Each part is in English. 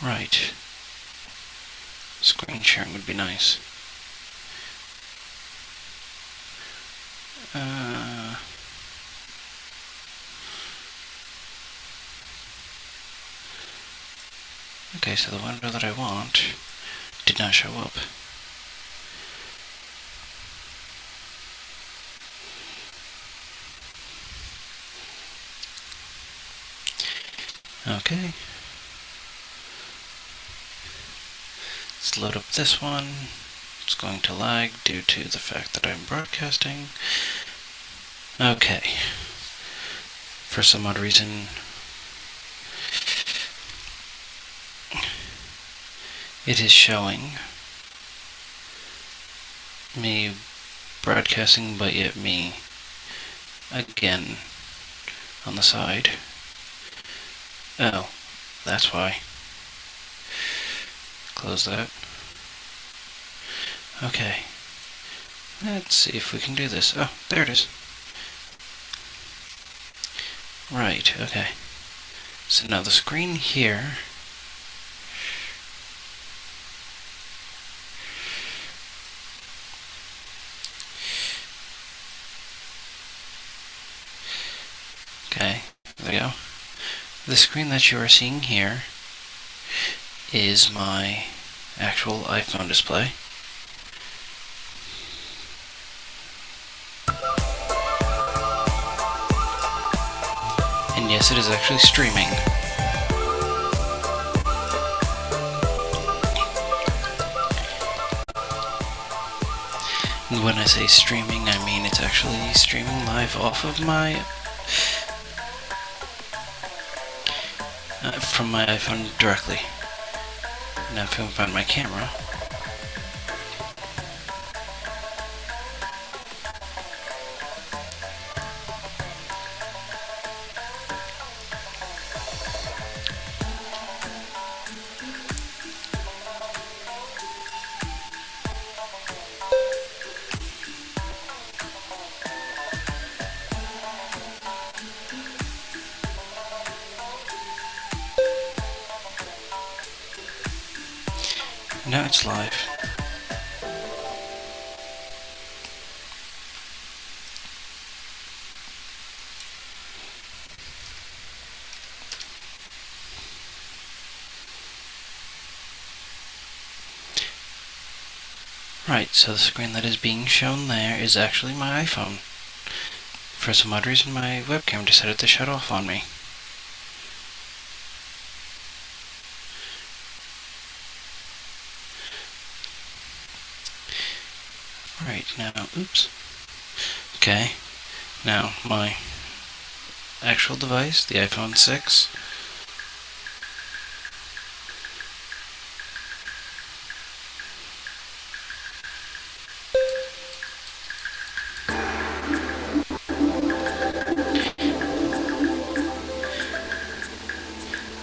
Right. Screen sharing would be nice. Okay, so the window that I want did not show up. Okay. Let's load up this one. It's going to lag due to the fact that I'm broadcasting. Okay. For some odd reason, it is showing me broadcasting, but yet me again on the side. Oh, that's why. Close that. Okay. Let's see if we can do this. Oh, there it is. Right, okay. So now the screen here okay, there we go. The screen that you are seeing here is my actual iPhone display. And yes, it is actually streaming. And when I say streaming, I mean it's actually streaming live off of my from my iPhone directly. Now if I can find my camera. Now it's live. Right, so the screen that is being shown there is actually my iPhone. For some odd reason, my webcam decided to shut off on me. Right, now, oops. Okay, now my actual device, the iPhone 6.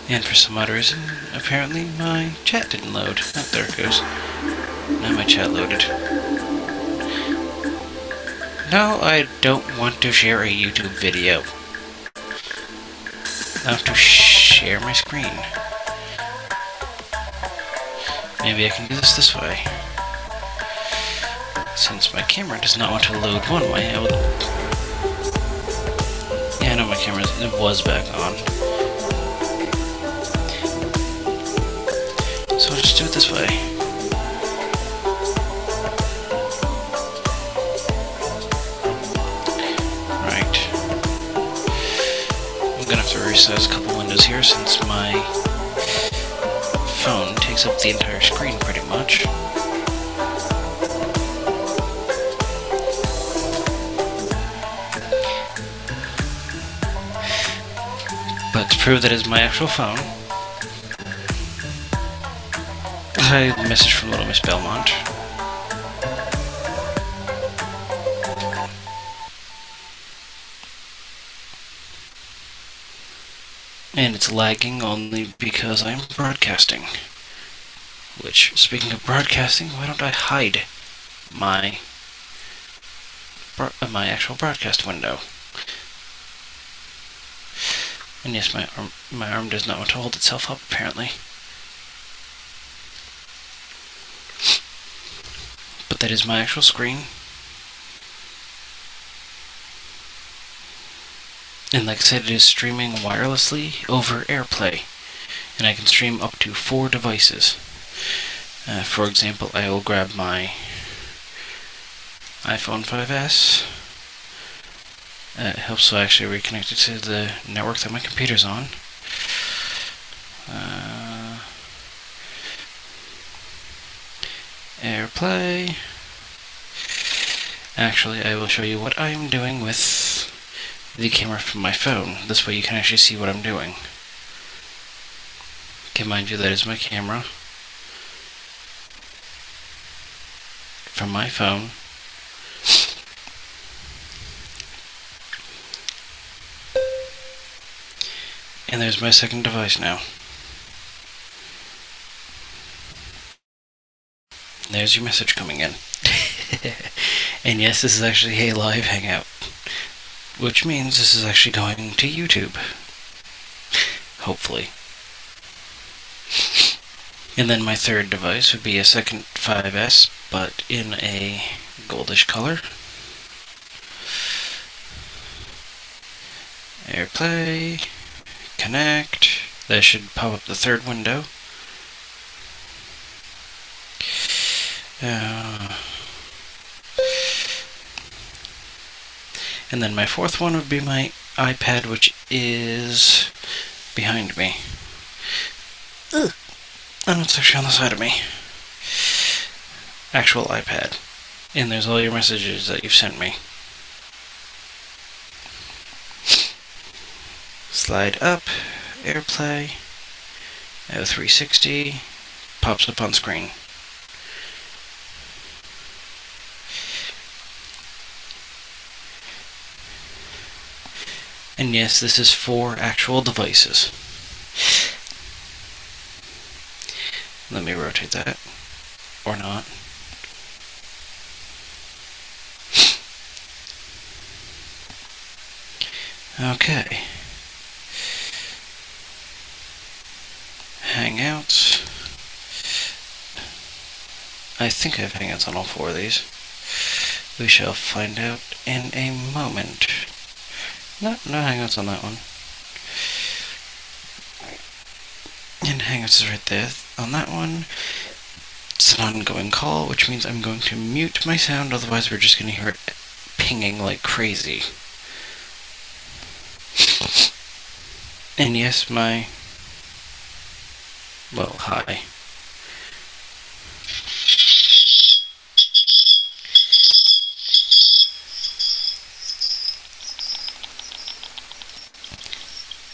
And for some odd reason, apparently my chat didn't load. Oh, there it goes. Now my chat loaded. No, I don't want to share a YouTube video. I want to share my screen. Maybe I can do this way. Since my camera does not want to load one way, I will... Yeah, I know my camera was back on. So I'll just do it this way. Right. I'm gonna have to resize a couple windows here since my phone takes up the entire screen pretty much. But to prove that it's my actual phone, I had a message from Little Miss Belmont. And it's lagging only because I'm broadcasting. Which, speaking of broadcasting, why don't I hide my actual broadcast window? And yes, my arm does not want to hold itself up, apparently. That is my actual screen. And like I said, it is streaming wirelessly over Airplay. And I can stream up to 4 devices. For example, I will grab my iPhone 5S. It helps to actually reconnect it to the network that my computer's on. Airplay. Actually, I will show you what I'm doing with the camera from my phone. This way you can actually see what I'm doing. Okay, mind you, that is my camera from my phone. And there's my second device now. There's your message coming in. And yes, this is actually a live hangout, which means this is actually going to YouTube. Hopefully. And then my third device would be a second 5S, but in a goldish color. Airplay. Connect. That should pop up the third window. And then my fourth one would be my iPad, which is behind me. Ugh. And it's actually on the side of me. Actual iPad. And there's all your messages that you've sent me. Slide up, Airplay, 360, pops up on screen. And yes, this is 4 actual devices. Let me rotate that. Or not. Okay. Hangouts. I think I have Hangouts on all 4 of these. We shall find out in a moment. No Hangouts on that one. And Hangouts is right there on that one. It's an ongoing call, which means I'm going to mute my sound, otherwise we're just going to hear it pinging like crazy. And yes, well, hi.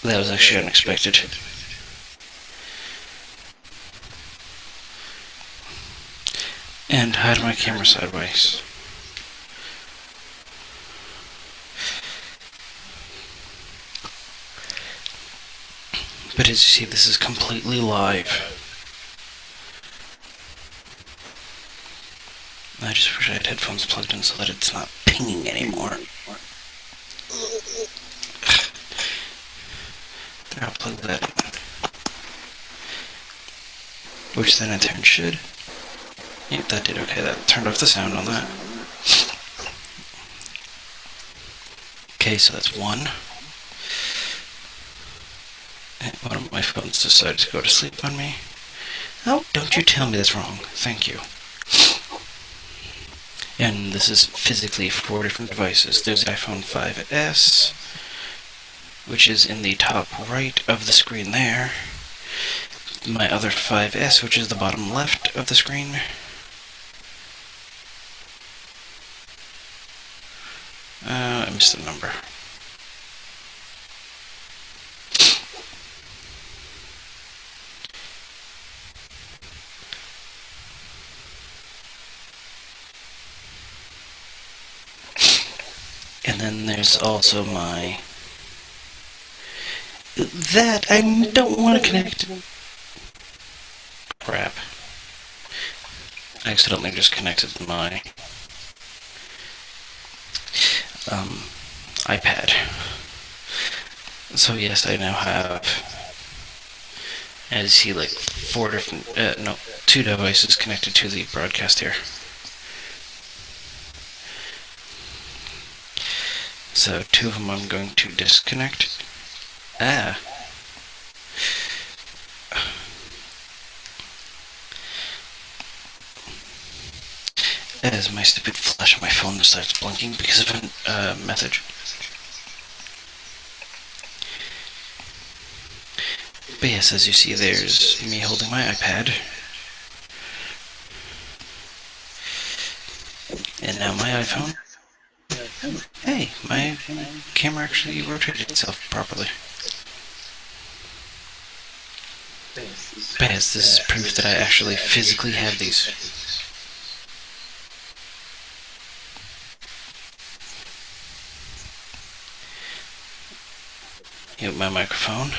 That was actually unexpected. And hide my camera sideways. But as you see, this is completely live. I just wish I had headphones plugged in so that it's not pinging anymore. There, I'll plug that in. Which then in turn should. Yep, that did okay. That turned off the sound on that. Okay, so that's 1. And one of my phones decided to go to sleep on me. Oh, don't you tell me that's wrong. Thank you. And this is physically 4 different devices. There's the iPhone 5S, which is in the top right of the screen there. My other 5S, which is the bottom left of the screen. I missed the number. And then there's also my... That I don't want to connect. Crap. I accidentally just connected my iPad. So yes, I now have, as you see, like 4 different, 2 devices connected to the broadcast here. So 2 of them I'm going to disconnect. As my stupid flash on my phone starts blinking because of a message. But yes, as you see, there's me holding my iPad. And now my iPhone. Hey, my camera actually rotated itself properly. But yes, this is proof that I actually physically have these. Mute my microphone.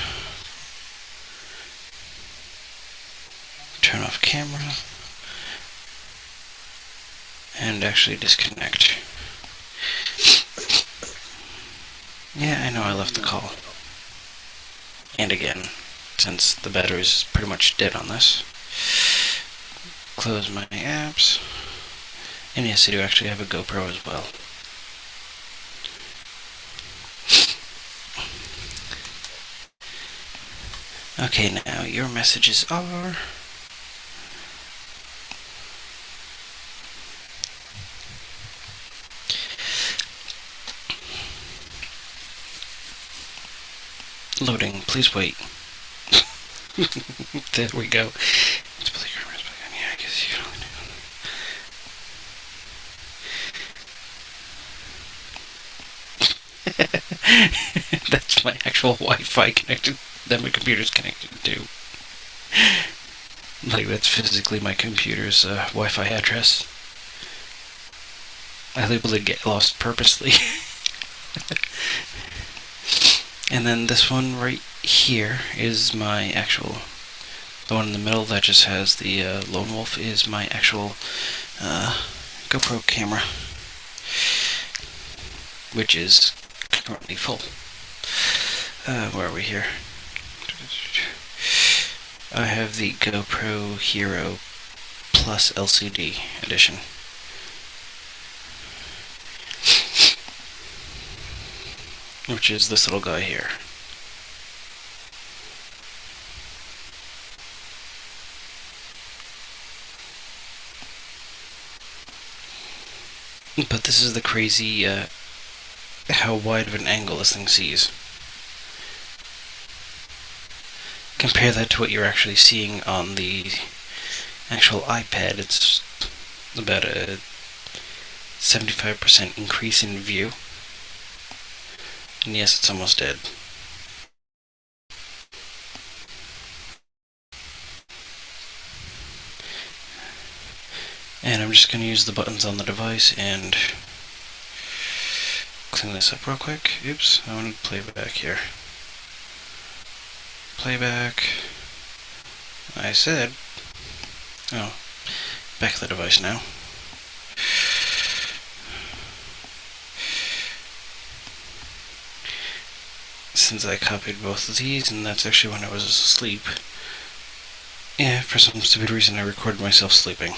Turn off camera. And actually disconnect. Yeah, I know I left the call. And again, since the battery's pretty much dead on this. Close my apps. And yes, I do actually have a GoPro as well. Okay, now your messages are... Loading, please wait. There we go. Yeah, I guess you can only do. That's my actual Wi-Fi connected, that my computer's connected to. Like, that's physically my computer's Wi-Fi address. I labeled it get lost purposely. And then this one right here is my actual... The one in the middle that just has the Lone Wolf is my actual GoPro camera, which is currently full. Where are we here? I have the GoPro Hero Plus LCD edition. Which is this little guy here. But this is the crazy, how wide of an angle this thing sees. Compare that to what you're actually seeing on the actual iPad. It's about a 75% increase in view. And yes, it's almost dead. And I'm just going to use the buttons on the device and clean this up real quick. Oops, I want to play back here. Playback. I said... Oh, back of the device now. Since I copied both of these, and that's actually when I was asleep. Yeah, for some stupid reason I recorded myself sleeping.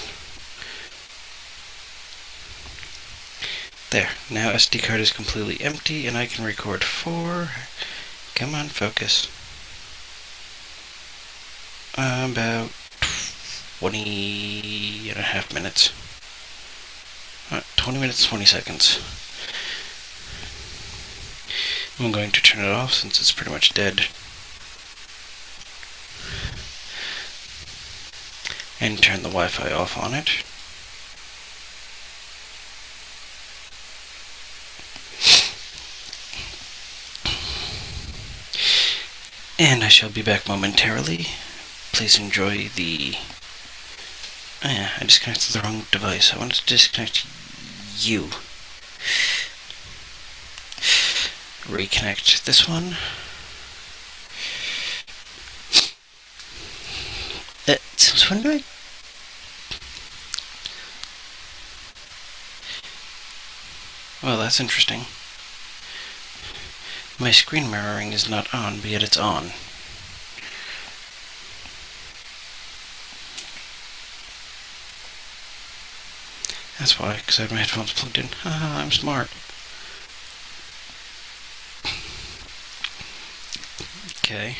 There, now SD card is completely empty and I can record 4. Come on, focus. About 20 and a half minutes. 20 minutes, 20 seconds. I'm going to turn it off since it's pretty much dead. And turn the Wi-Fi off on it. And I shall be back momentarily. Please enjoy the... Oh yeah, I disconnected the wrong device. I wanted to disconnect you. Reconnect this one. Since when do I... Well, that's interesting. My screen mirroring is not on, but yet it's on. That's why, because I have my headphones plugged in. Haha, I'm smart. Okay.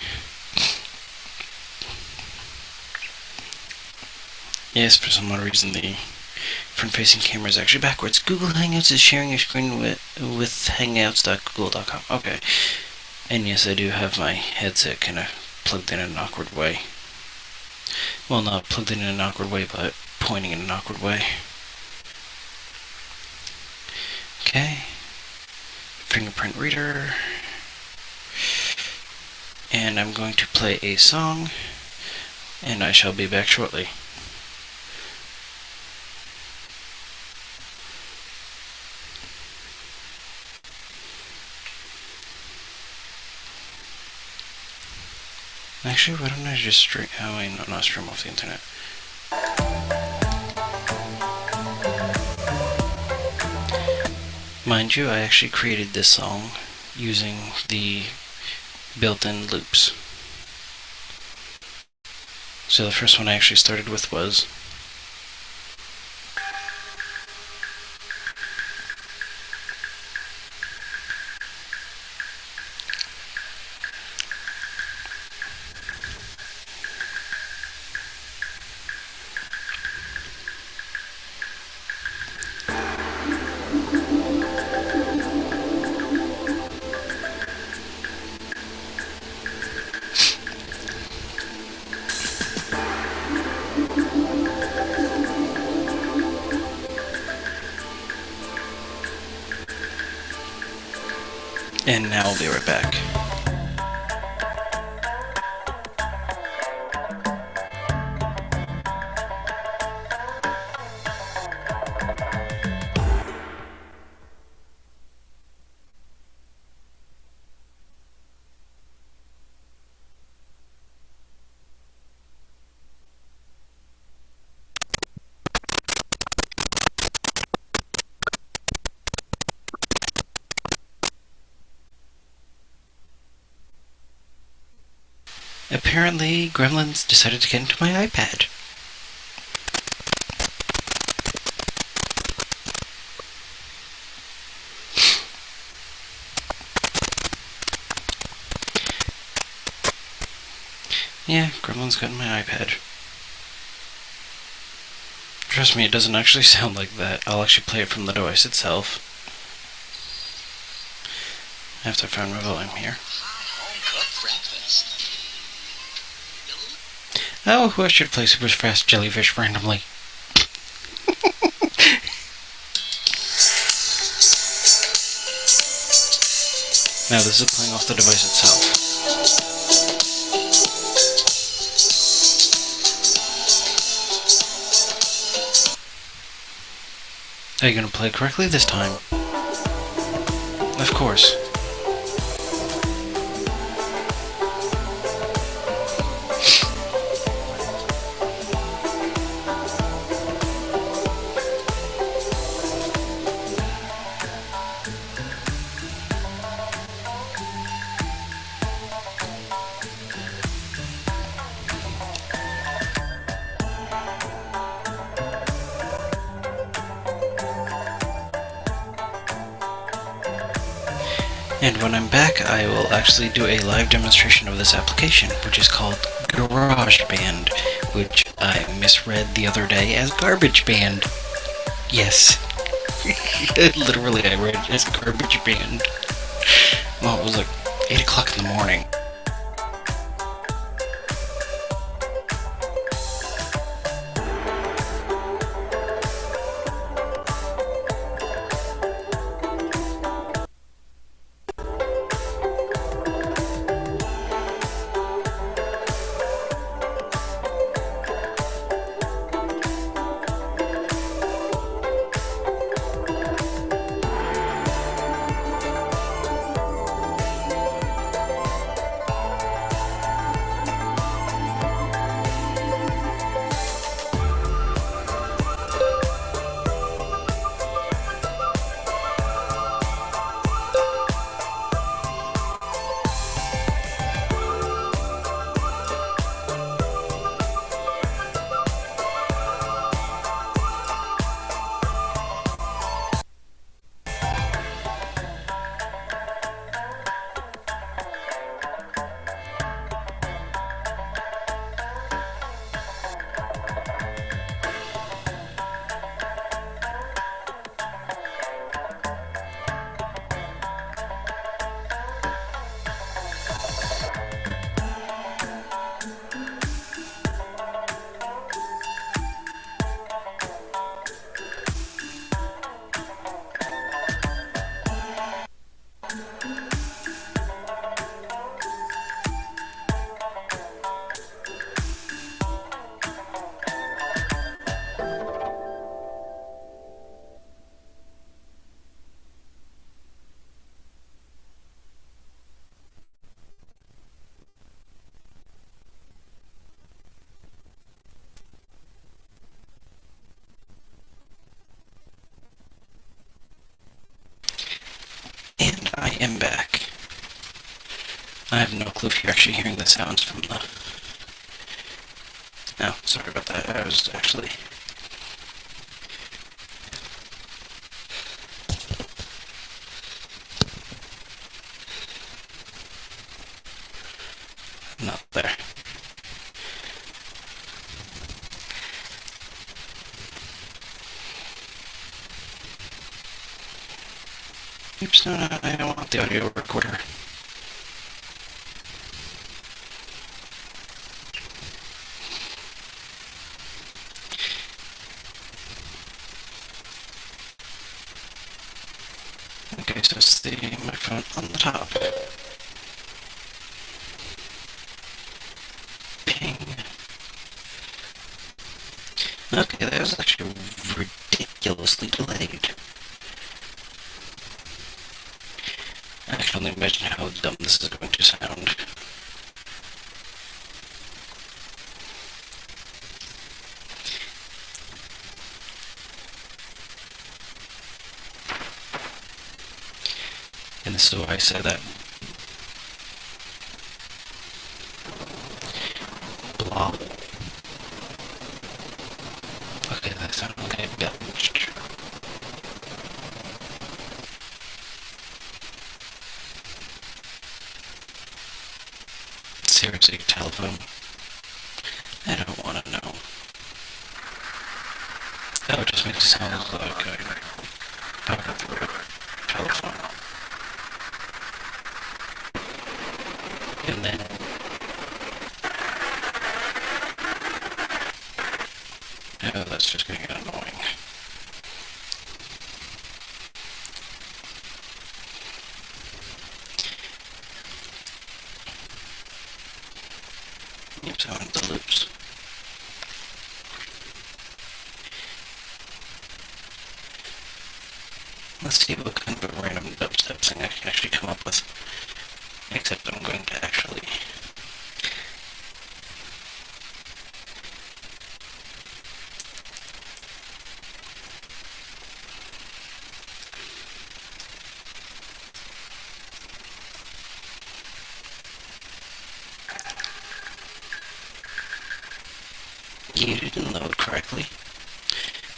Yes, for some odd reason the front-facing camera is actually backwards. Google Hangouts is sharing your screen with hangouts.google.com. Okay. And yes, I do have my headset kind of plugged in an awkward way. Well, not plugged in an awkward way, but pointing in an awkward way. Okay. Fingerprint reader. And I'm going to play a song, and I shall be back shortly. Actually, why don't I just stream? Oh, wait, no, not stream off the internet. Mind you, I actually created this song using the built-in loops. So the first one I actually started with was and now I'll be right back. Apparently, Gremlins decided to get into my iPad. Yeah, Gremlins got in my iPad. Trust me, it doesn't actually sound like that. I'll actually play it from the device itself. I have to find my volume here. Oh, who else should play Super Fast Jellyfish randomly? Now this is playing off the device itself. Are you going to play correctly this time? Of course. And when I'm back, I will actually do a live demonstration of this application, which is called GarageBand, which I misread the other day as GarbageBand. Yes. Literally, I read it as GarbageBand. Well, it was like 8 o'clock in the morning. no clue if you're actually hearing the sounds from the... No, sorry about that. I was actually... not there. Oops, no, I don't want the audio recorder. Okay, so it's the microphone on the top. Ping. Okay, that was actually ridiculously delayed. I can only imagine how dumb this is going to sound. And this is why I say that. Blah. Okay, that sounded like I belched. Seriously, telephone. I don't want to know. That just makes it sound like I'm talking through a telephone. And then... oh, that's just going to get annoying. Yep, so into the loops. Let's see what kind of a random dubstep thing I can actually come up with. Except I'm going to actually... you didn't load correctly.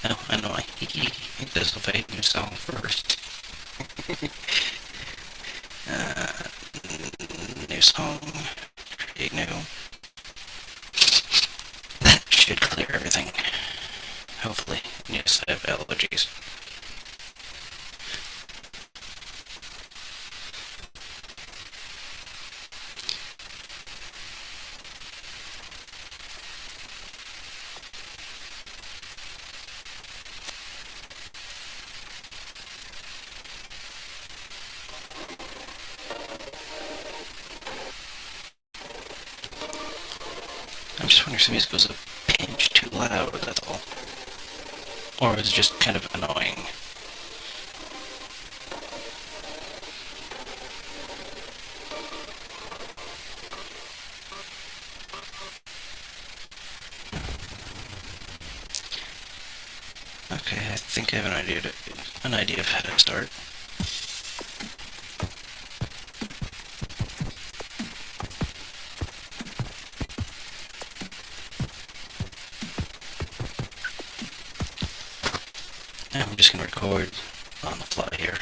Oh, I know, it does the fade new song first. New song, create new. That should clear everything. Hopefully. Yes, I have allergies. I'm just wondering if the music goes a pinch too loud, that's all. Or is it just kind of annoying? Okay, I think I have an idea of how to start. I'm just going to record on the fly here.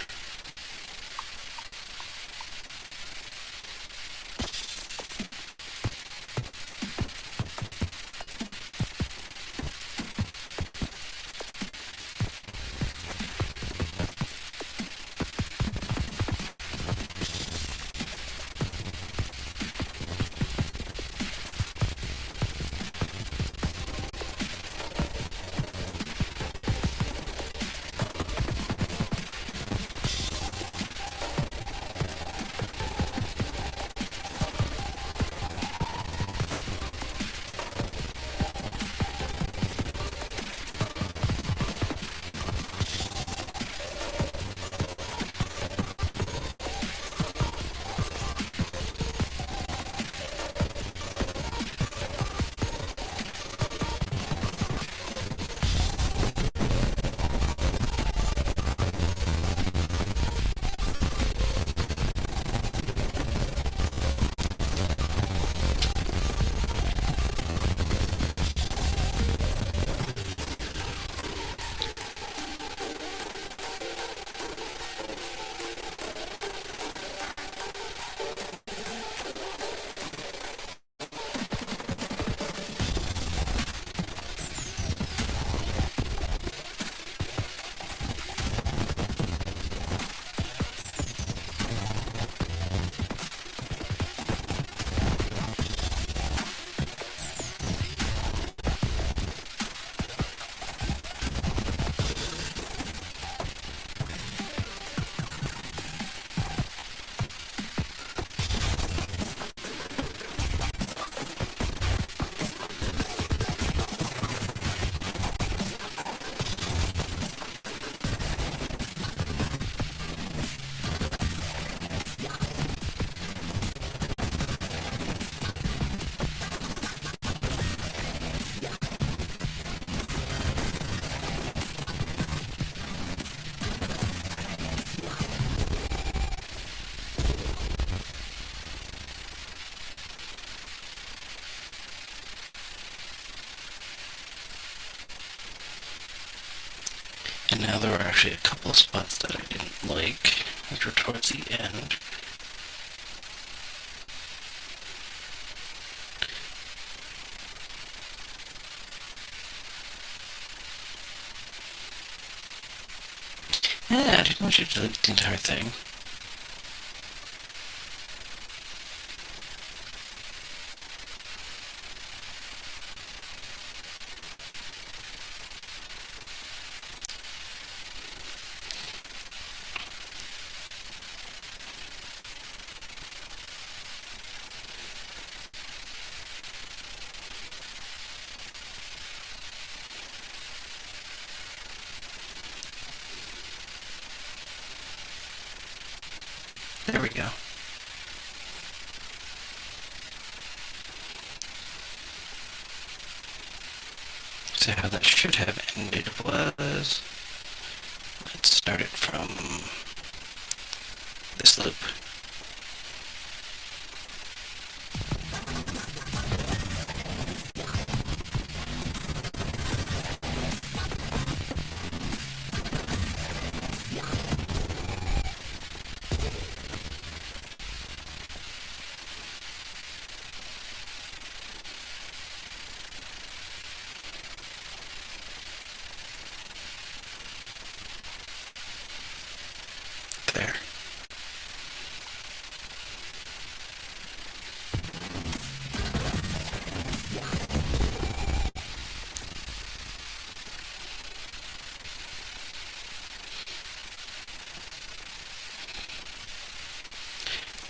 now there were actually a couple of spots that I didn't like, which were towards the end. Yeah, I didn't want you to delete the entire thing. There we go. So how that should have ended was, let's start it from this loop. There.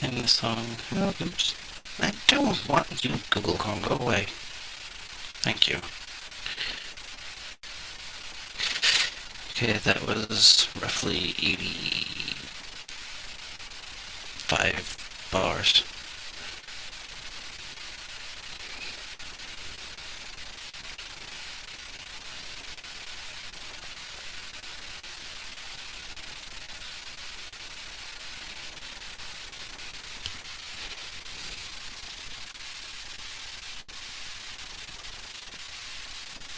And the song, oh, oops. I don't want you, Google Chrome, go away. Thank you. Okay, that was roughly 85 bars.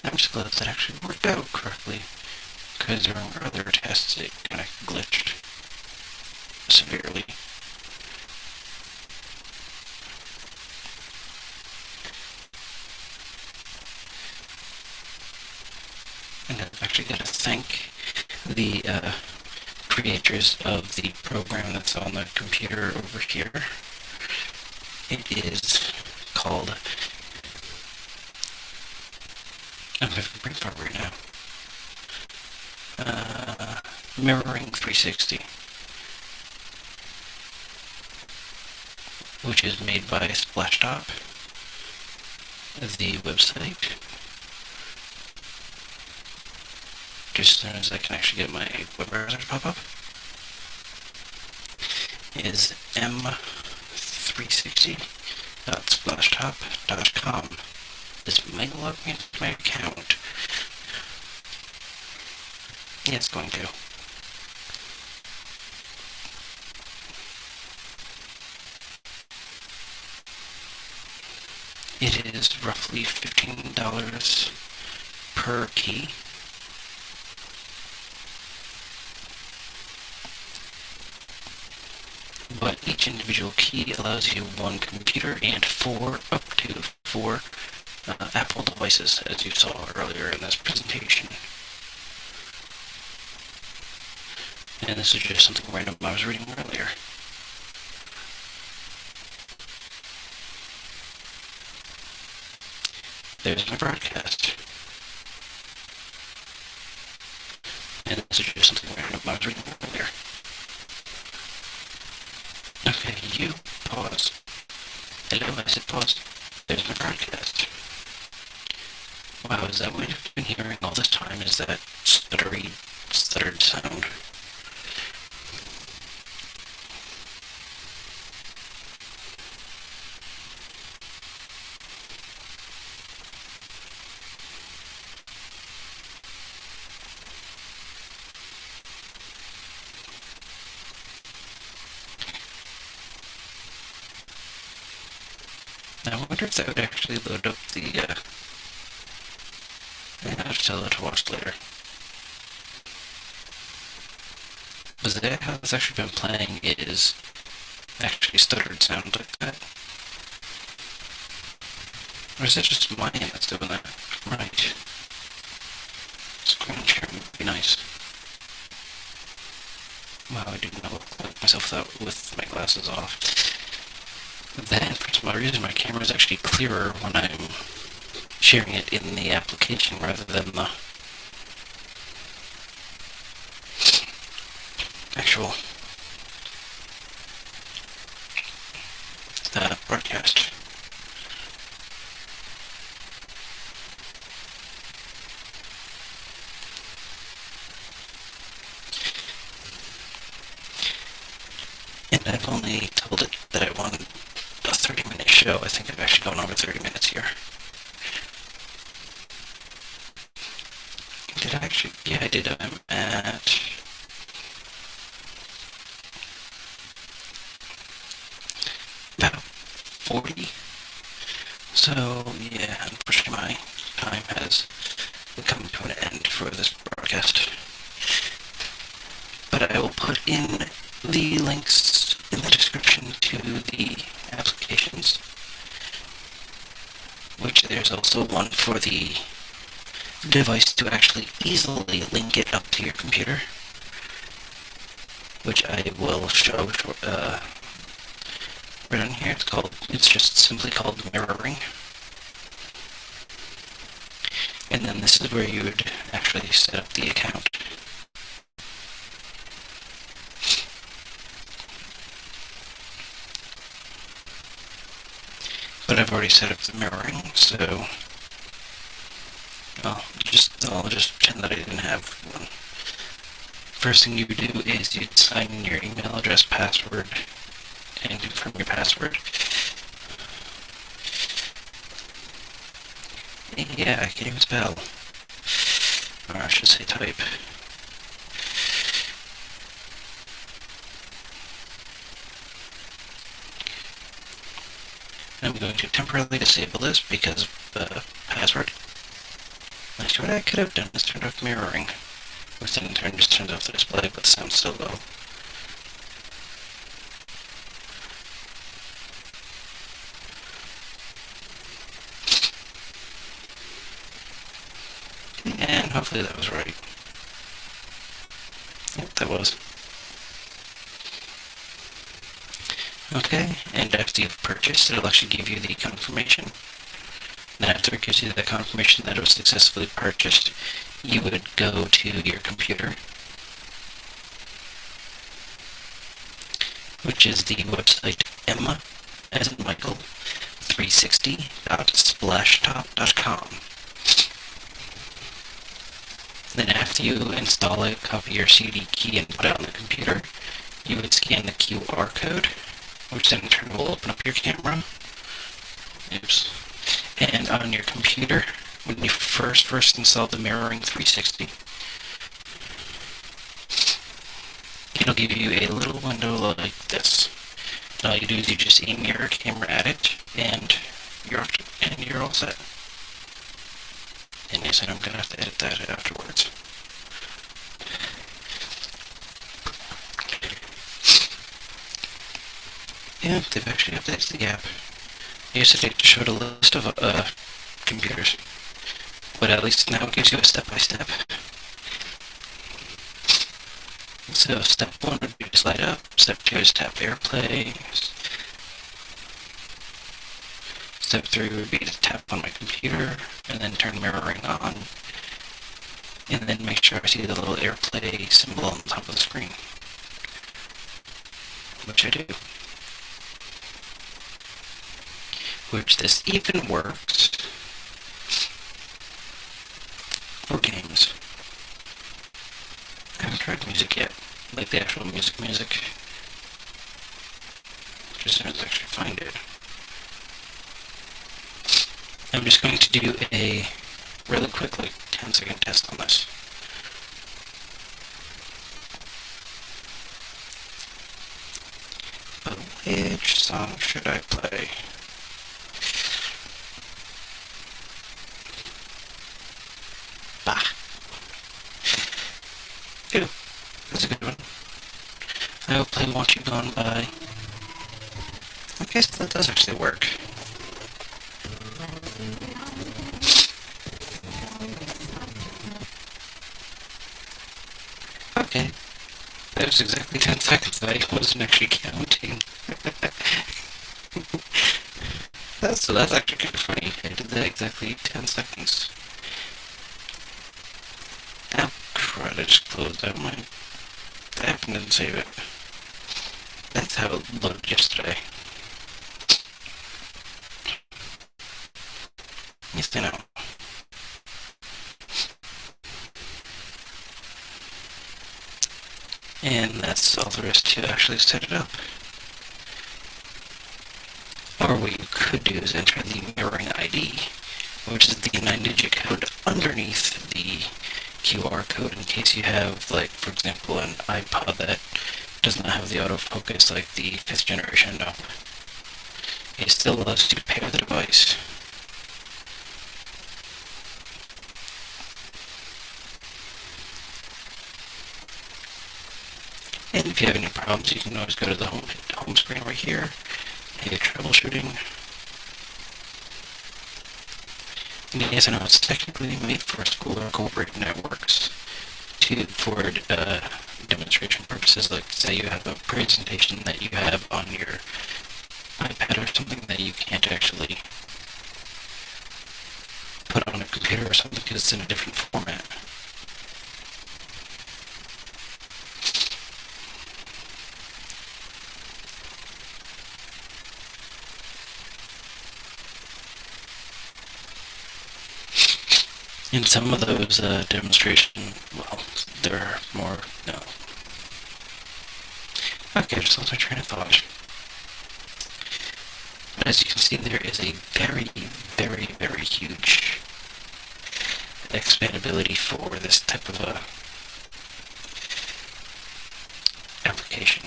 I'm just glad that actually worked out correctly, because during earlier tests it kind of glitched severely. And I've actually got to thank the creators of the program that's on the computer over here. It is called, I'm having a brain fart right now. Mirroring 360, which is made by Splashtop, the website. Just as soon as I can actually get my web browser to pop up, is m360.splashtop.com. This might log me into my account. Yeah, it's going to. It is roughly $15 per key. But each individual key allows you one computer and up to four Apple devices, as you saw earlier in this presentation. And this is just something random I was reading earlier. There's my broadcast. And this is just something random I was reading earlier. Okay, you pause. Hello, I said pause. There's my broadcast. Wow, is that what you've been hearing all this time? Is that stuttered sound? I wonder if that would actually load up the, I'll just tell it to watch later. Was that how it's actually been playing? Is actually stuttered sound like that? Or is that just my end that's doing that? Right. Screen sharing would be nice. Wow, I do not look like myself with my glasses off. Then, for some odd reason, my camera is actually clearer when I'm sharing it in the application rather than the actual broadcast. And I've only told it that I want a 30-minute show. I think I've actually gone over 30 minutes here. Did I actually? Yeah, I did. I'm at about 40. So, yeah, unfortunately my time has come to an end for this broadcast. But I will put in the links in the description to the applications, which there's also one for the device to actually easily link it up to your computer, which I will show right on here. It's just simply called mirroring. And then this is where you would actually set up the account. But I've already set up the mirroring, so I'll just pretend that I didn't have one. First thing you do is you'd sign in your email address, password, and confirm your password. Yeah, I can't even spell. Or I should say type. I'm going to temporarily disable this because the password. Actually, what I could have done is turned off mirroring, which then in turn just turns off the display, but the sound's still low. And hopefully that was right. Yep, that was. Okay, and after you've purchased, it'll actually give you the confirmation. Then after it gives you the confirmation that it was successfully purchased, you would go to your computer, which is the website Emma, as in Michael, 360.splashtop.com. Then after you install it, copy your CD key and put it on the computer, you would scan the QR code, which then in turn will open up your camera. Oops. And on your computer, when you first install the Mirroring 360, it'll give you a little window like this. All you do is you just aim your camera at it, and you're all set. And yes, I'm gonna have to edit that afterwards. Yeah, they've actually updated the app. Yesterday it showed a list of computers, but at least now it gives you a step-by-step. So step 1 would be to slide up, step 2 is tap Airplay, step 3 would be to tap on my computer, and then turn mirroring on, and then make sure I see the little Airplay symbol on the top of the screen, which I do. Which this even works for games. I haven't tried music yet, like the actual music. Just as soon as I actually find it. I'm just going to do a really quick, like 10-second test on this. But which song should I play? Bah. Ooh, that's a good one. Airplay wants you gone by. I guess that does actually work. Okay. That was exactly 10 seconds. I wasn't actually counting. That's actually kind of funny. I did that exactly 10 seconds. Oh, crud, I just closed out my app and didn't save it. That's how it looked yesterday. Yes, I know. And that's all there is to actually set it up. Or what you could do is enter the mirroring ID, which is the 9-digit code underneath the QR code in case you have, like, for example, an iPod that does not have the autofocus like the 5th generation. No. It still allows you to pair the device. And if you have any problems, you can always go to the home screen right here, hit troubleshooting. And yes, I know it's technically made for school or corporate networks for demonstration purposes. Like, say you have a presentation that you have on your iPad or something that you can't actually put on a computer or something because it's in a different format. In some of those demonstrations, well, there are more, no. Okay, just lost my train of thought. But as you can see, there is a very, very, very huge expandability for this type of application.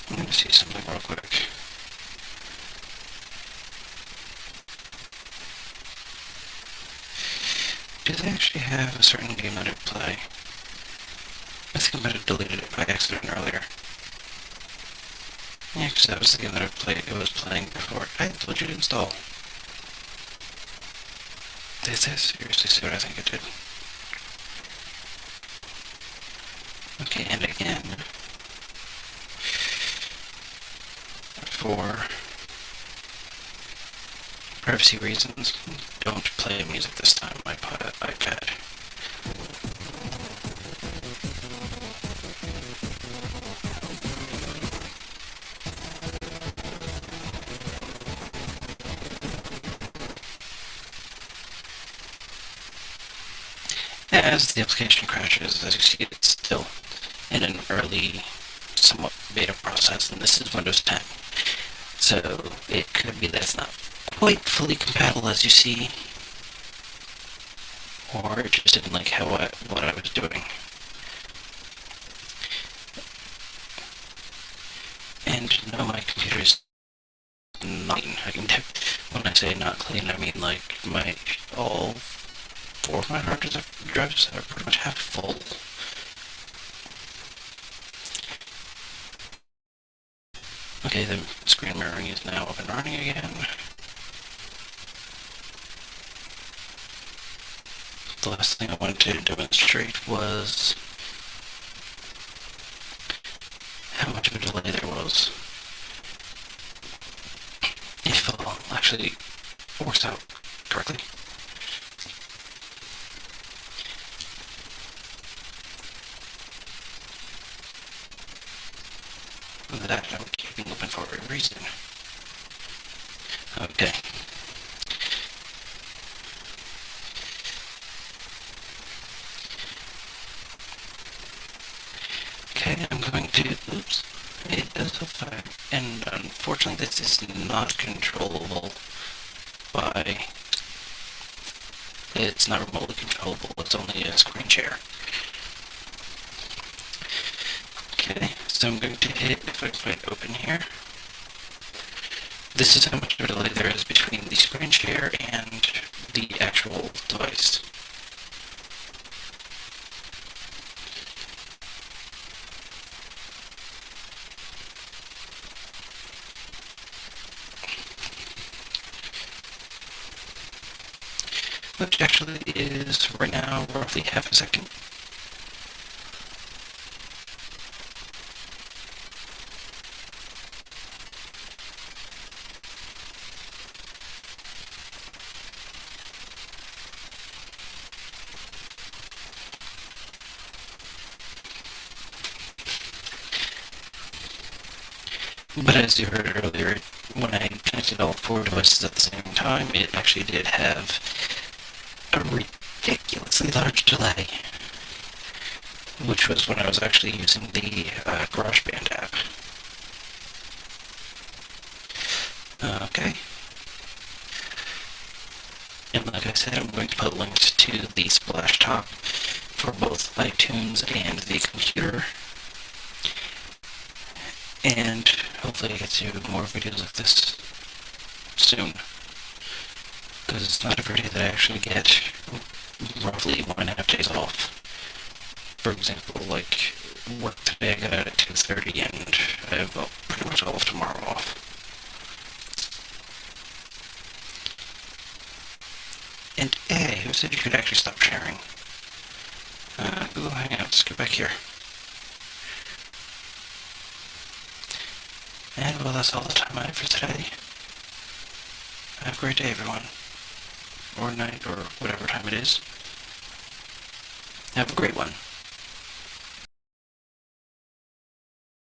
I'm going to see something real quick. Do they actually have a certain game that I play? I think I might have deleted it by accident earlier. Yeah, because that was the game that I was playing before I told you to install. Did this seriously see what I think it did? Okay, and again, for privacy reasons, don't play music this time on my iPad. As the application crashes, as you see, it's still in an early, somewhat beta process, and this is Windows 10. So it could be that it's not quite fully compatible, as you see, or it just didn't like what I was doing. And no, my computer's not clean. When I say not clean, I mean like all 4 of my hard drives are pretty much half full. Okay, the screen mirroring is now up and running again. The last thing I wanted to demonstrate was how much of a delay there was. If it actually works out correctly. That I'm keeping open for a reason. Okay. Okay, I'm going to, oops, it does affect, and unfortunately this is not controllable by, it's not remotely controllable, it's only a screen share. Okay, so I'm going to hit, if I can find open here, this is how much of a delay there is between the screen share and the actual device. which actually is right now roughly half a second. But as you heard earlier, when I connected all four devices at the same time, it actually did have a ridiculously large delay, which was when I was actually using the GarageBand app. Okay. And like I said, I'm going to put links to the splash top for both iTunes and the computer. And hopefully I get to more videos like this soon. Because it's not every day that I actually get roughly 1.5 days off. For example, like work today I got out at 2:30 and I have pretty much all of tomorrow off. And hey, who said you could actually stop sharing? Google Hangouts, get back here. And well, that's all the time I have for today. Have a great day, everyone. Or night, or whatever time it is. Have a great one.